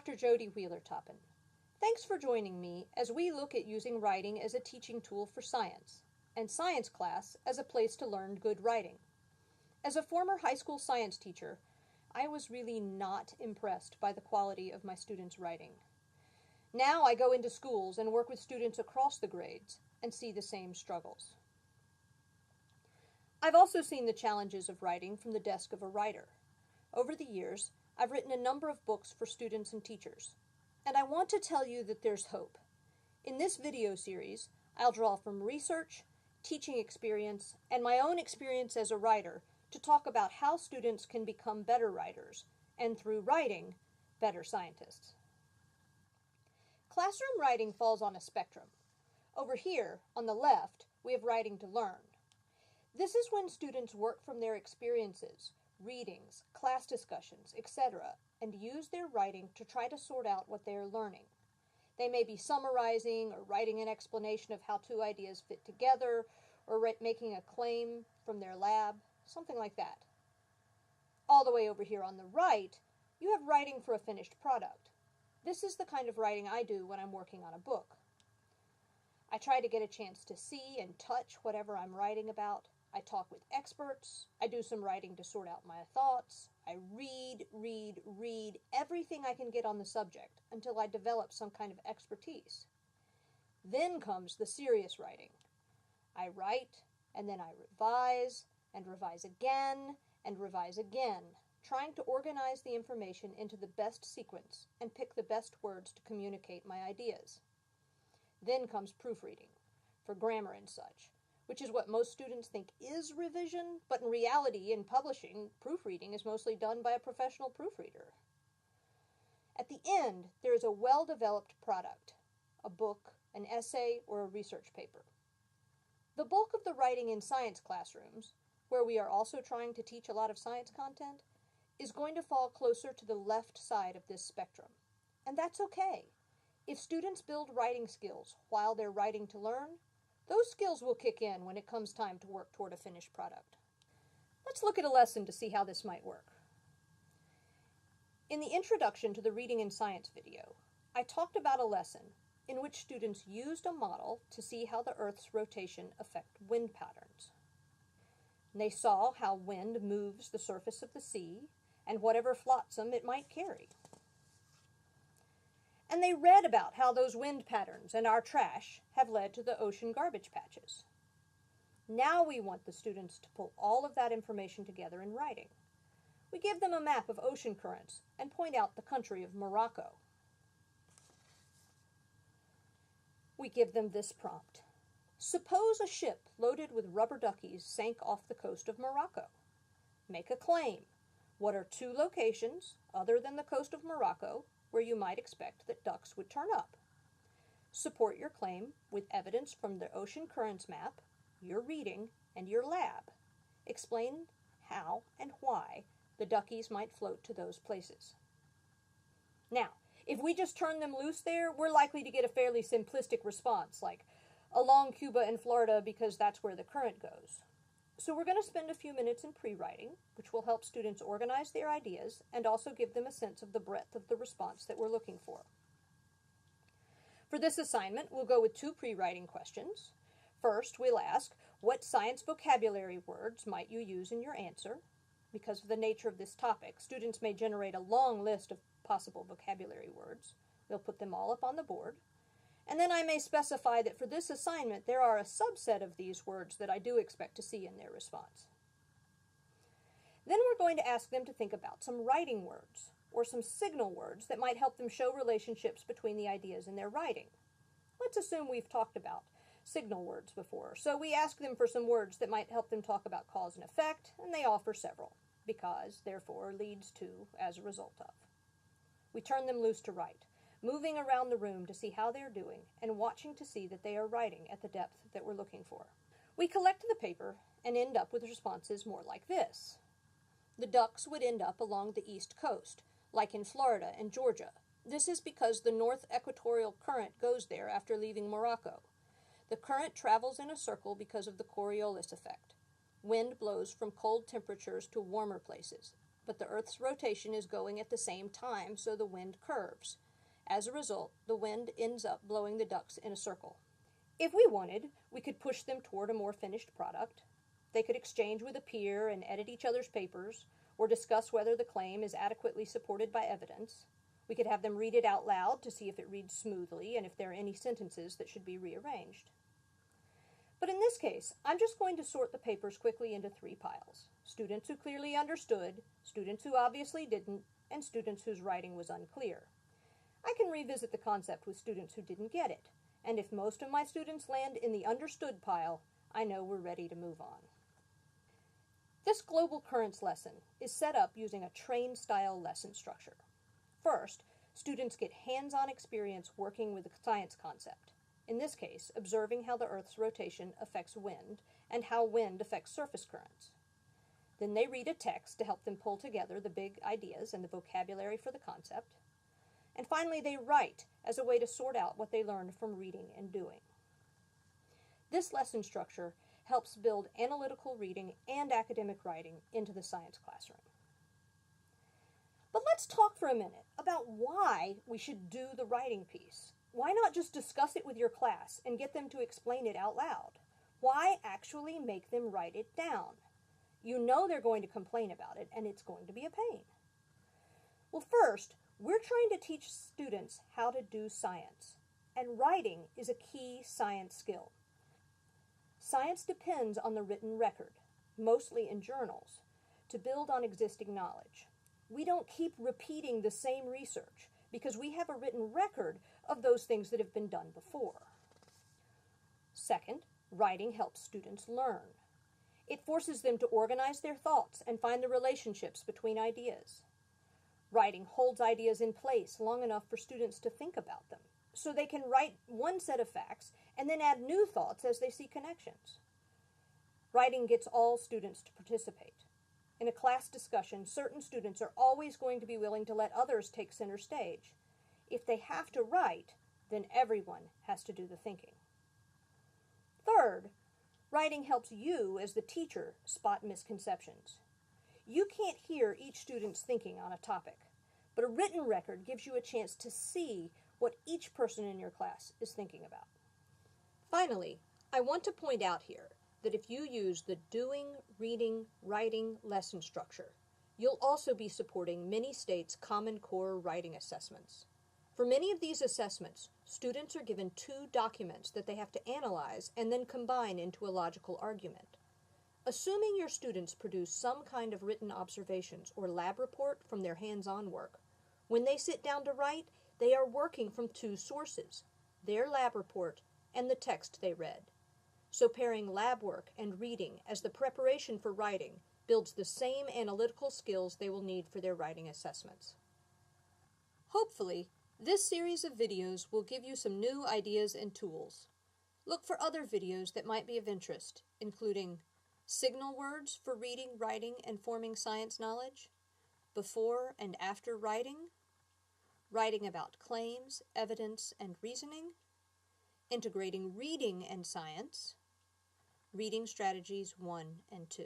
Dr. Jody Wheeler-Toppen. Thanks for joining me as we look at using writing as a teaching tool for science, and science class as a place to learn good writing. As a former high school science teacher, I was really not impressed by the quality of my students' writing. Now I go into schools and work with students across the grades and see the same struggles. I've also seen the challenges of writing from the desk of a writer. Over the years, I've written a number of books for students and teachers, and I want to tell you that there's hope. In this video series, I'll draw from research, teaching experience, and my own experience as a writer to talk about how students can become better writers, and through writing, better scientists. Classroom writing falls on a spectrum. Over here, on the left, we have writing to learn. This is when students work from their experiences, readings, class discussions, etc., and use their writing to try to sort out what they are learning. They may be summarizing or writing an explanation of how two ideas fit together, or making a claim from their lab, something like that. All the way over here on the right, you have writing for a finished product. This is the kind of writing I do when I'm working on a book. I try to get a chance to see and touch whatever I'm writing about. I talk with experts. I do some writing to sort out my thoughts. I read everything I can get on the subject until I develop some kind of expertise. Then comes the serious writing. I write, and then I revise, and revise again, and revise again, trying to organize the information into the best sequence and pick the best words to communicate my ideas. Then comes proofreading, for grammar and such, which is what most students think is revision, but in reality, in publishing, proofreading is mostly done by a professional proofreader. At the end, there is a well-developed product, a book, an essay, or a research paper. The bulk of the writing in science classrooms, where we are also trying to teach a lot of science content, is going to fall closer to the left side of this spectrum. And that's okay. If students build writing skills while they're writing to learn, those skills will kick in when it comes time to work toward a finished product. Let's look at a lesson to see how this might work. In the introduction to the Reading in Science video, I talked about a lesson in which students used a model to see how the Earth's rotation affects wind patterns. They saw how wind moves the surface of the sea and whatever flotsam it might carry. And they read about how those wind patterns and our trash have led to the ocean garbage patches. Now we want the students to pull all of that information together in writing. We give them a map of ocean currents and point out the country of Morocco. We give them this prompt. Suppose a ship loaded with rubber duckies sank off the coast of Morocco. Make a claim. What are two locations, other than the coast of Morocco, where you might expect that ducks would turn up? Support your claim with evidence from the ocean currents map, your reading, and your lab. Explain how and why the duckies might float to those places. Now, if we just turn them loose there, we're likely to get a fairly simplistic response, like along Cuba and Florida because that's where the current goes. So we're going to spend a few minutes in pre-writing, which will help students organize their ideas and also give them a sense of the breadth of the response that we're looking for. For this assignment, we'll go with two pre-writing questions. First, we'll ask, what science vocabulary words might you use in your answer? Because of the nature of this topic, students may generate a long list of possible vocabulary words. We'll put them all up on the board. And then I may specify that for this assignment, there are a subset of these words that I do expect to see in their response. Then we're going to ask them to think about some writing words, or some signal words that might help them show relationships between the ideas in their writing. Let's assume we've talked about signal words before, so we ask them for some words that might help them talk about cause and effect, and they offer several. Because, therefore, leads to, as a result of. We turn them loose to write, moving around the room to see how they're doing and watching to see that they are writing at the depth that we're looking for. We collect the paper and end up with responses more like this. The ducks would end up along the east coast, like in Florida and Georgia. This is because the north equatorial current goes there after leaving Morocco. The current travels in a circle because of the Coriolis effect. Wind blows from cold temperatures to warmer places, but the Earth's rotation is going at the same time, so the wind curves. As a result, the wind ends up blowing the ducks in a circle. If we wanted, we could push them toward a more finished product. They could exchange with a peer and edit each other's papers, or discuss whether the claim is adequately supported by evidence. We could have them read it out loud to see if it reads smoothly and if there are any sentences that should be rearranged. But in this case, I'm just going to sort the papers quickly into 3 piles. Students who clearly understood, students who obviously didn't, and students whose writing was unclear. I can revisit the concept with students who didn't get it, and if most of my students land in the understood pile, I know we're ready to move on. This global currents lesson is set up using a train-style lesson structure. First, students get hands-on experience working with the science concept. In this case, observing how the Earth's rotation affects wind and how wind affects surface currents. Then they read a text to help them pull together the big ideas and the vocabulary for the concept. And finally, they write as a way to sort out what they learned from reading and doing. This lesson structure helps build analytical reading and academic writing into the science classroom. But let's talk for a minute about why we should do the writing piece. Why not just discuss it with your class and get them to explain it out loud? Why actually make them write it down? You know they're going to complain about it, and it's going to be a pain. Well, first, we're trying to teach students how to do science, and writing is a key science skill. Science depends on the written record, mostly in journals, to build on existing knowledge. We don't keep repeating the same research because we have a written record of those things that have been done before. Second, writing helps students learn. It forces them to organize their thoughts and find the relationships between ideas. Writing holds ideas in place long enough for students to think about them, so they can write one set of facts and then add new thoughts as they see connections. Writing gets all students to participate. In a class discussion, certain students are always going to be willing to let others take center stage. If they have to write, then everyone has to do the thinking. Third, writing helps you as the teacher spot misconceptions. You can't hear each student's thinking on a topic, but a written record gives you a chance to see what each person in your class is thinking about. Finally, I want to point out here that if you use the doing, reading, writing lesson structure, you'll also be supporting many states' Common Core writing assessments. For many of these assessments, students are given 2 documents that they have to analyze and then combine into a logical argument. Assuming your students produce some kind of written observations or lab report from their hands-on work, when they sit down to write, they are working from 2 sources, their lab report and the text they read. So pairing lab work and reading as the preparation for writing builds the same analytical skills they will need for their writing assessments. Hopefully, this series of videos will give you some new ideas and tools. Look for other videos that might be of interest, including signal words for reading, writing, and forming science knowledge, before and after writing, writing about claims, evidence, and reasoning, integrating reading and science, reading strategies 1 and 2.